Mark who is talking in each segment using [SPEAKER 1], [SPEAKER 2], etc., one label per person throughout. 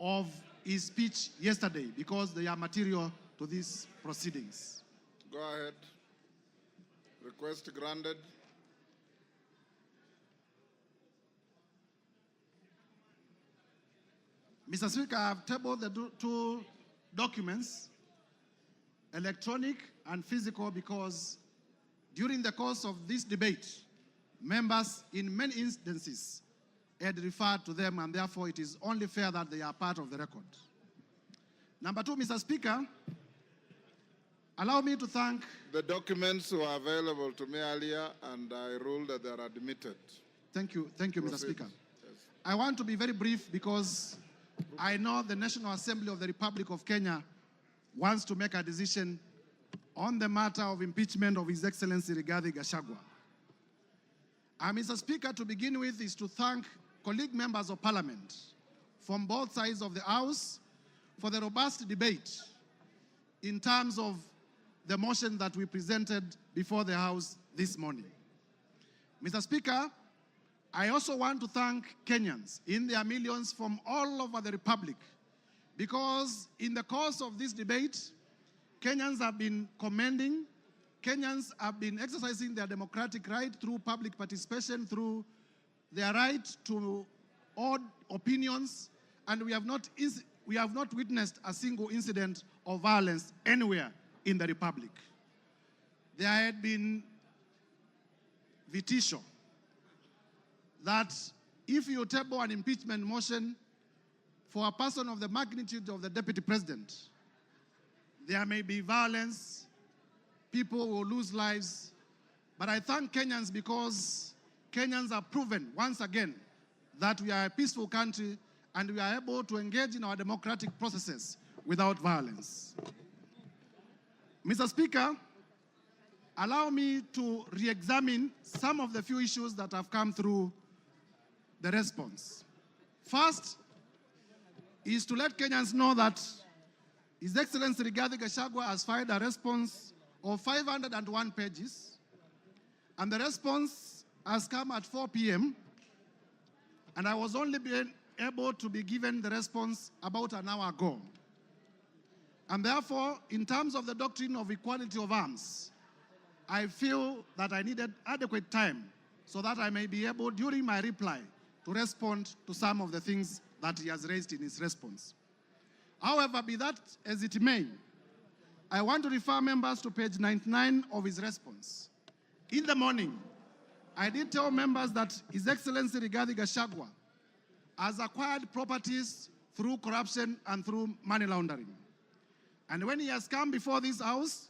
[SPEAKER 1] of his speech yesterday because they are material to these proceedings.
[SPEAKER 2] Go ahead. Request granted.
[SPEAKER 1] Mr. Speaker, I have tabled the two documents, electronic and physical, because during the course of this debate, members in many instances had referred to them, and therefore it is only fair that they are part of the record. Number two, Mr. Speaker, allow me to thank...
[SPEAKER 2] The documents were available to me earlier, and I ruled that they are admitted.
[SPEAKER 1] Thank you, Mr. Speaker.
[SPEAKER 2] Yes.
[SPEAKER 1] I want to be very brief because I know the National Assembly of the Republic of Kenya wants to make a decision on the matter of impeachment of His Excellency Rigathi Gachagua. Mr. Speaker, to begin with is to thank colleague members of Parliament from both sides of the House for the robust debate in terms of the motion that we presented before the House this morning. Mr. Speaker, I also want to thank Kenyans in their millions from all over the Republic, because in the course of this debate, Kenyans have been commending, Kenyans have been exercising their democratic right through public participation, through their right to odd opinions, and we have not witnessed a single incident of violence anywhere in the Republic. There had been vitisho that if you table an impeachment motion for a person of the magnitude of the Deputy President, there may be violence, people will lose lives. But I thank Kenyans because Kenyans have proven once again that we are a peaceful country and we are able to engage in our democratic processes without violence. Mr. Speaker, allow me to re-examine some of the few issues that have come through the response. First is to let Kenyans know that His Excellency Rigathi Gachagua has filed a response of 501 pages, and the response has come at 4 p.m., and I was only able to be given the response about an hour ago. And therefore, in terms of the doctrine of equality of arms, I feel that I needed adequate time so that I may be able, during my reply, to respond to some of the things that he has raised in his response. However, be that as it may, I want to refer members to page 99 of his response. In the morning, I did tell members that His Excellency Rigathi Gachagua has acquired properties through corruption and through money laundering. And when he has come before this House,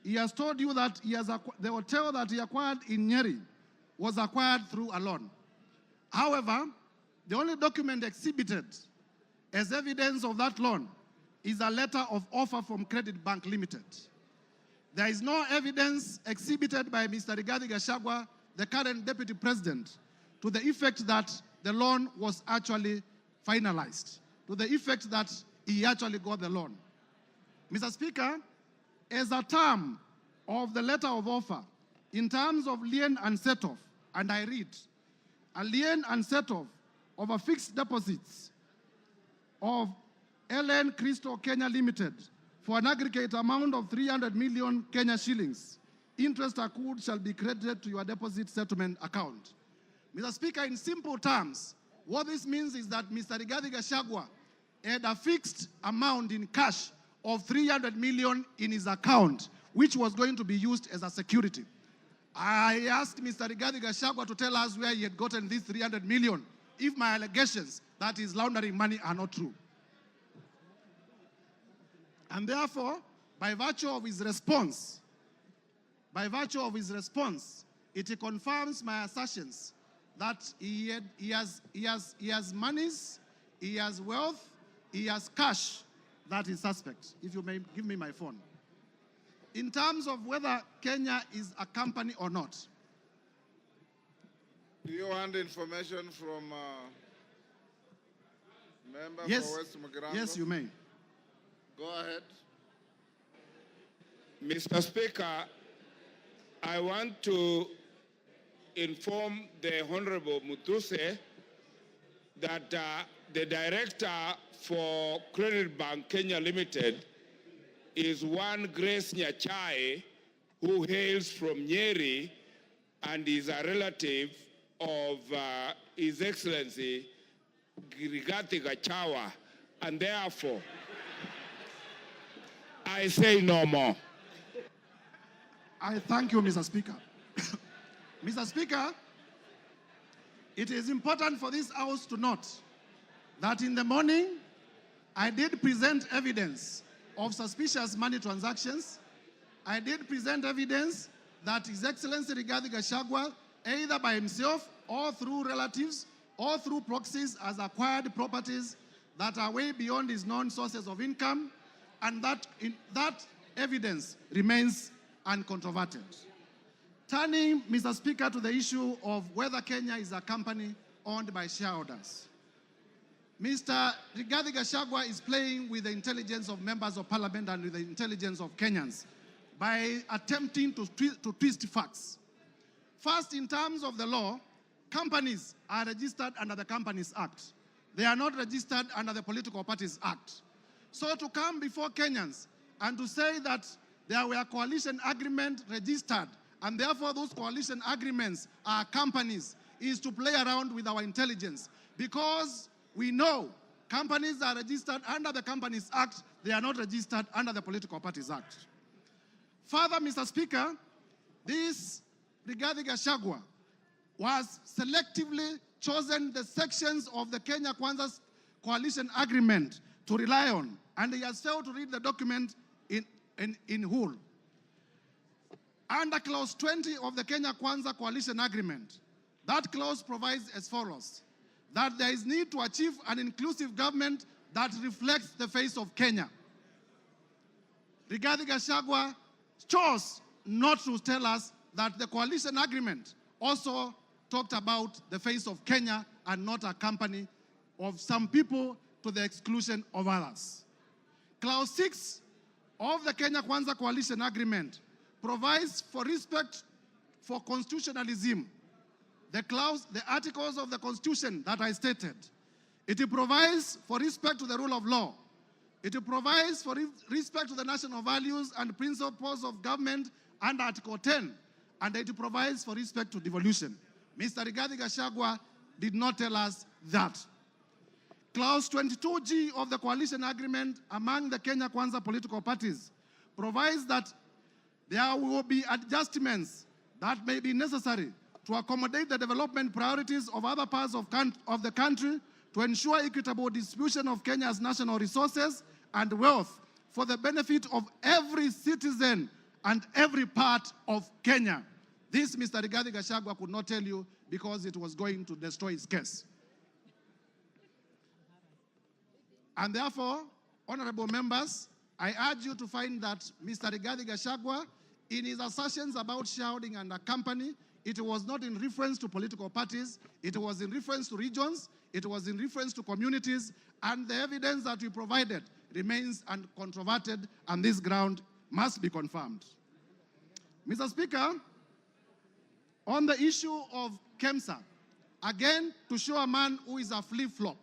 [SPEAKER 1] he has told you that the hotel that he acquired in Nyeri was acquired through a loan. However, the only document exhibited as evidence of that loan is a letter of offer from Credit Bank Limited. There is no evidence exhibited by Mr. Rigathi Gachagua, the current Deputy President, to the effect that the loan was actually finalized, to the effect that he actually got the loan. Mr. Speaker, as a term of the letter of offer, in terms of lien and set-off, and I read, a lien and set-off of a fixed deposits of LN Crystal Kenya Limited for an aggregate amount of 300 million Kenya shillings. Interest accrued shall be credited to your deposit settlement account. Mr. Speaker, in simple terms, what this means is that Mr. Rigathi Gachagua had a fixed amount in cash of 300 million in his account, which was going to be used as a security. I asked Mr. Rigathi Gachagua to tell us where he had gotten these 300 million if my allegations that he's laundering money are not true. And therefore, by virtue of his response, it confirms my assertions that he has monies, he has wealth, he has cash that is suspect. If you may give me my phone. In terms of whether Kenya is a company or not.
[SPEAKER 2] Do you want information from member
[SPEAKER 1] Yes.
[SPEAKER 2] for West Mugirango?
[SPEAKER 1] Yes, you may.
[SPEAKER 2] Go ahead.
[SPEAKER 3] Mr. Speaker, I want to inform the Honorable Mutuse that the director for Credit Bank Kenya Limited is one Grace Nyachai, who hails from Nyeri and is a relative of His Excellency Gachagua, and therefore I say no more.
[SPEAKER 1] I thank you, Mr. Speaker. Mr. Speaker, it is important for this House to note that in the morning, I did present evidence of suspicious money transactions. I did present evidence that His Excellency Rigathi Gachagua, either by himself or through relatives or through proxies, has acquired properties that are way beyond his known sources of income, and that evidence remains uncontroverted. Turning, Mr. Speaker, to the issue of whether Kenya is a company owned by shareholders. Mr. Rigathi Gachagua is playing with the intelligence of members of parliament and with the intelligence of Kenyans by attempting to twist facts. First, in terms of the law, companies are registered under the Companies Act. They are not registered under the Political Parties Act. So to come before Kenyans and to say that there were coalition agreements registered and therefore those coalition agreements are companies is to play around with our intelligence, because we know companies are registered under the Companies Act, they are not registered under the Political Parties Act. Further, Mr. Speaker, this Rigathi Gachagua was selectively chosen the sections of the Kenya Kwanza coalition agreement to rely on, and he has failed to read the document in whole. Under clause 20 of the Kenya Kwanza coalition agreement, that clause provides as follows: that there is need to achieve an inclusive government that reflects the face of Kenya. Rigathi Gachagua chose not to tell us that the coalition agreement also talked about the face of Kenya and not a company of some people to the exclusion of others. Clause 6 of the Kenya Kwanza coalition agreement provides for respect for constitutionalism. The articles of the Constitution that I stated. It provides for respect to the rule of law. It provides for respect to the national values and principles of government under Article 10. And it provides for respect to devolution. Mr. Rigathi Gachagua did not tell us that. Clause 22G of the coalition agreement among the Kenya Kwanza political parties provides that there will be adjustments that may be necessary to accommodate the development priorities of other parts of the country to ensure equitable distribution of Kenya's national resources and wealth for the benefit of every citizen and every part of Kenya. This Mr. Rigathi Gachagua could not tell you because it was going to destroy his case. And therefore, honorable members, I urge you to find that Mr. Rigathi Gachagua, in his assertions about shareholding and a company, it was not in reference to political parties, it was in reference to regions, it was in reference to communities, and the evidence that we provided remains uncontroverted, and this ground must be confirmed. Mr. Speaker, on the issue of KEMSA, again, to show a man who is a flip-flop,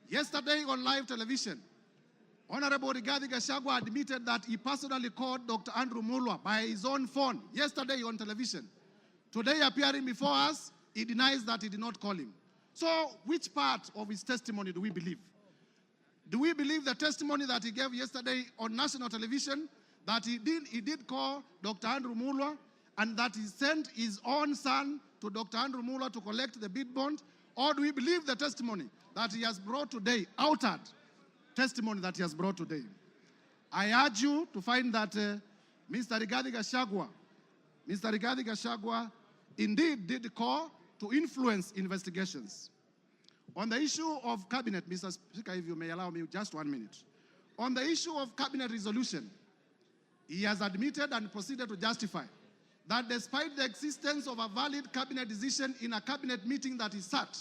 [SPEAKER 1] yesterday on live television, Honorable Rigathi Gachagua admitted that he personally called Dr. Andrew Mulwa by his own phone yesterday on television. Today, appearing before us, he denies that he did not call him. So, which part of his testimony do we believe? Do we believe the testimony that he gave yesterday on national television, that he did call Dr. Andrew Mulwa, and that he sent his own son to Dr. Andrew Mulwa to collect the bid bond? Or do we believe the testimony that he has brought today, altered testimony that he has brought today? I urge you to find that Mr. Rigathi Gachagua indeed did call to influence investigations. On the issue of cabinet, Mr. Speaker, if you may allow me just 1 minute. On the issue of cabinet resolution, he has admitted and proceeded to justify that despite the existence of a valid cabinet decision in a cabinet meeting that he sat,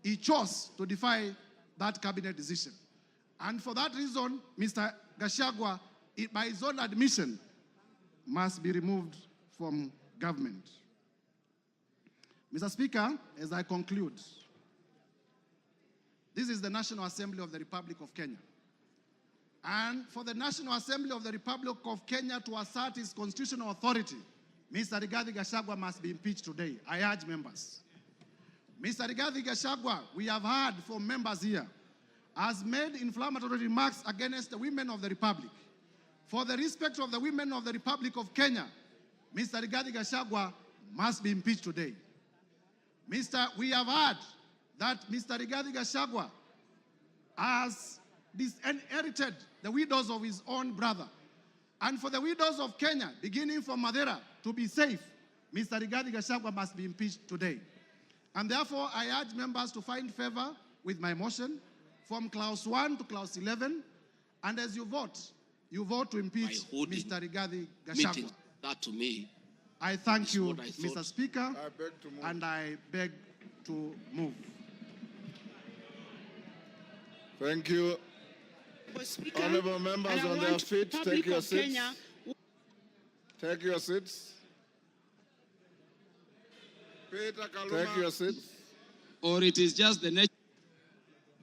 [SPEAKER 1] he chose to defy that cabinet decision. And for that reason, Mr. Gachagua, by his own admission, must be removed from government. Mr. Speaker, as I conclude, This is the National Assembly of the Republic of Kenya. And for the National Assembly of the Republic of Kenya to assert its constitutional authority, Mr. Rigathi Gachagua must be impeached today. I urge members. Mr. Rigathi Gachagua, we have heard from members here, has made inflammatory remarks against the women of the Republic. For the respect of the women of the Republic of Kenya, Mr. Rigathi Gachagua must be impeached today. We have heard that Mr. Rigathi Gachagua has disinherited the widows of his own brother. And for the widows of Kenya, beginning from Madeira, to be safe, Mr. Rigathi Gachagua must be impeached today. And therefore, I urge members to find favor with my motion from clause 1 to clause 11. And as you vote to impeach Mr. Rigathi Gachagua.
[SPEAKER 4] That to me,
[SPEAKER 1] I thank you, Mr. Speaker,
[SPEAKER 2] I beg to move.
[SPEAKER 1] and I beg to move.
[SPEAKER 2] Thank you.
[SPEAKER 5] Speaker,
[SPEAKER 2] Honorable members on their feet, take your seats. Take your seats. Take your seats.
[SPEAKER 4] or it is just the nature.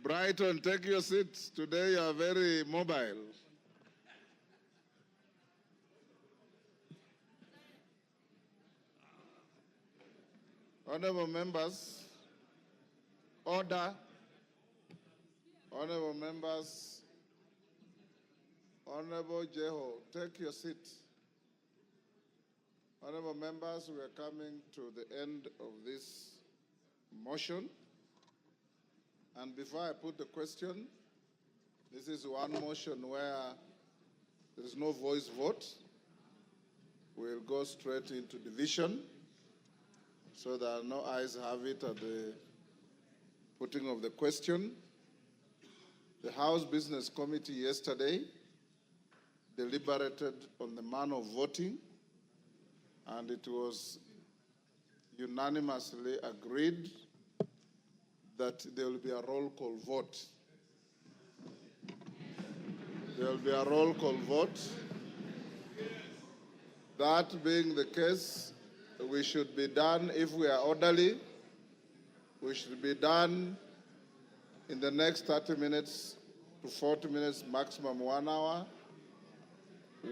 [SPEAKER 2] Brighton, take your seats. Today you are very mobile. Honorable members, order. Honorable members, Honorable Jeho, take your seat. Honorable members, we are coming to the end of this motion. And before I put the question, this is one motion where there is no voice vote. We'll go straight into division so that no eyes have it at the putting of the question. The House Business Committee yesterday deliberated on the manner of voting, and it was unanimously agreed that there will be a roll call vote. There will be a roll call vote. That being the case, we should be done, if we are orderly, we should be done in the next 30 minutes to 40 minutes, maximum 1 hour.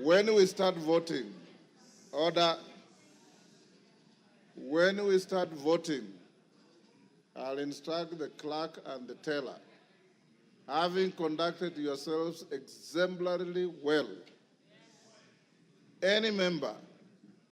[SPEAKER 2] When we start voting, order. When we start voting, I'll instruct the clerk and the teller, having conducted yourselves exemplarily well, any member